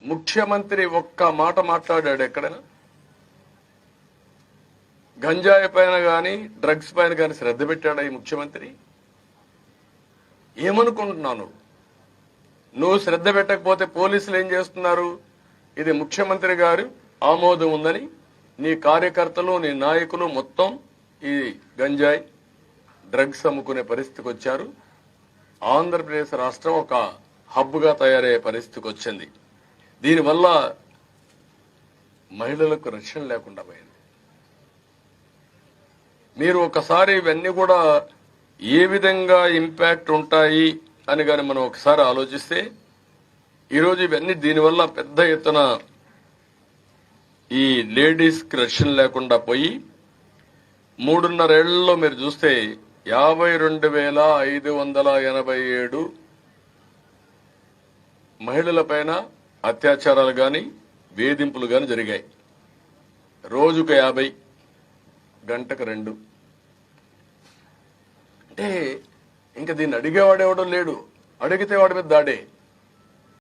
ముఖ్యమంత్రి ఒక్క మాట మాట్లాడాడు ఎక్కడైనా? గంజాయి పైన కానీ డ్రగ్స్ పైన కానీ శ్రద్ధ పెట్టాడా ఈ ముఖ్యమంత్రి? ఏమనుకుంటున్నాను? నువ్వు శ్రద్ధ పెట్టకపోతే పోలీసులు ఏం చేస్తున్నారు? ఇది ముఖ్యమంత్రి గారు ఆమోదం ఉందని నీ కార్యకర్తలు నీ నాయకులు మొత్తం ఈ గంజాయి డ్రగ్స్ అమ్ముకునే పరిస్థితికి వచ్చారు. ఆంధ్రప్రదేశ్ రాష్ట్రం ఒక హబ్గా తయారయ్యే పరిస్థితికి వచ్చింది. దీనివల్ల మహిళలకు రక్షణ లేకుండా పోయింది. మీరు ఒకసారి ఇవన్నీ కూడా ఏ విధంగా ఇంపాక్ట్ ఉంటాయి అని కానీ మనం ఒకసారి ఆలోచిస్తే ఈరోజు ఇవన్నీ దీనివల్ల పెద్ద ఎత్తున ఈ లేడీస్కి రక్షణ లేకుండా పోయి 3.5 ఏళ్లలో మీరు చూస్తే 52,587 మహిళల పైన అత్యాచారాలు గాని వేధింపులు గాని జరిగాయి. రోజుకు 50, గంటకు 2. అంటే ఇంకా దీన్ని అడిగేవాడెవడో లేడు. అడిగితే వాడి మీద దాడే.